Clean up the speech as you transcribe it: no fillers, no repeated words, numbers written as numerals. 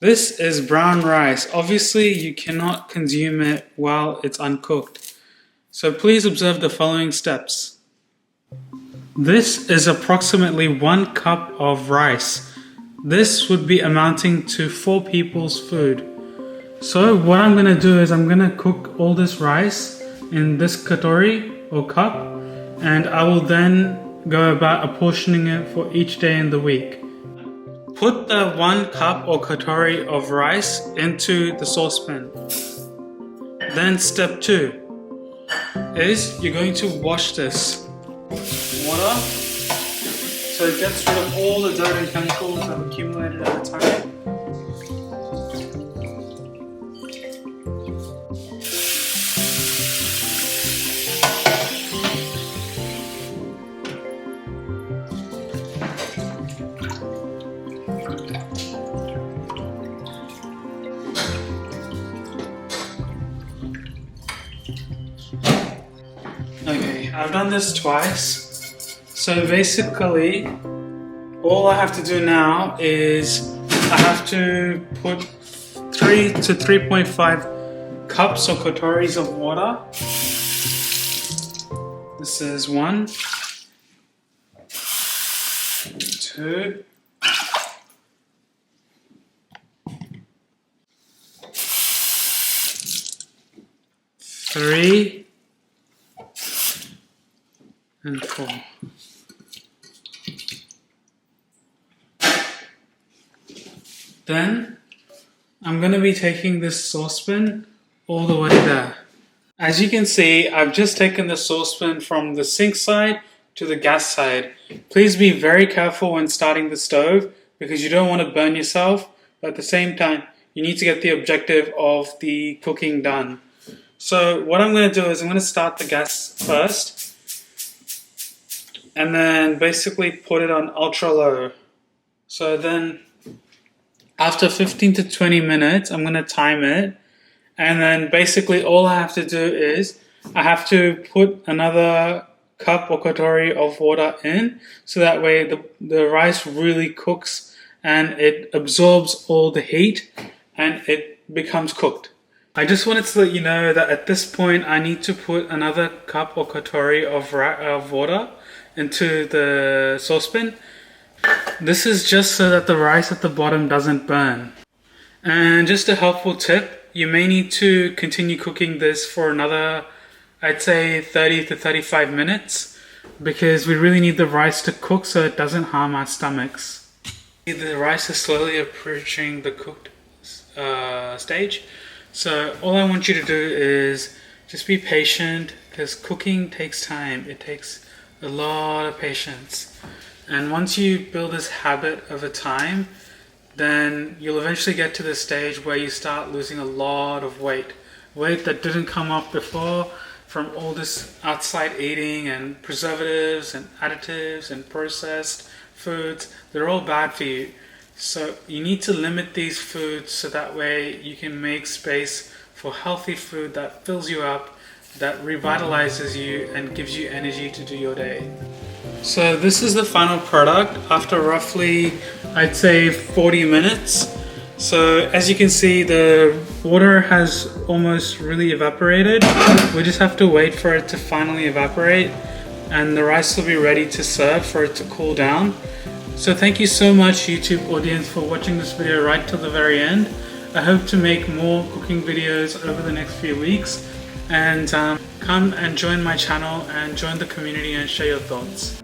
This is brown rice. Obviously, you cannot consume it while it's uncooked. So please observe the following steps. This is approximately 1 cup of rice. This would be amounting to 4 people's food. So what I'm going to do is I'm going to cook all this rice in this katori or cup, and I will then go about apportioning it for each day in the week. Put the 1 cup or katori of rice into the saucepan. Then step 2 is you're going to wash this water so it gets rid of all the dirt and chemicals that have accumulated over time. Okay, I've done this twice. So basically, all I have to do now is I have to put 3 to 3.5 cups or kotoris of water. This is 1, 2, 3, and 4. Then I'm going to be taking this saucepan all the way there. As you can see, I've just taken the saucepan from the sink side to the gas side. Please be very careful when starting the stove because you don't want to burn yourself, but at the same time you need to get the objective of the cooking done. So what I'm going to do is I'm going to start the gas first and then basically put it on ultra low. So then after 15 to 20 minutes, I'm going to time it. And then basically all I have to do is I have to put another cup or katori of water in. So that way the rice really cooks and it absorbs all the heat and it becomes cooked. I just wanted to let you know that at this point I need to put another cup or katori of water into the saucepan. This is just so that the rice at the bottom doesn't burn. And just a helpful tip, you may need to continue cooking this for another, I'd say 30 to 35 minutes because we really need the rice to cook so it doesn't harm our stomachs. The rice is slowly approaching the cooked stage. So all I want you to do is just be patient because cooking takes time. It takes a lot of patience. And once you build this habit over time, then you'll eventually get to the stage where you start losing a lot of weight. Weight that didn't come off before from all this outside eating and preservatives and additives and processed foods. They're all bad for you. So you need to limit these foods so that way you can make space for healthy food that fills you up, that revitalizes you and gives you energy to do your day. So this is the final product after roughly, I'd say 40 minutes. So as you can see, the water has almost really evaporated. We just have to wait for it to finally evaporate and the rice will be ready to serve for it to cool down. So thank you so much YouTube audience for watching this video right till the very end. I hope to make more cooking videos over the next few weeks and come and join my channel and join the community and share your thoughts.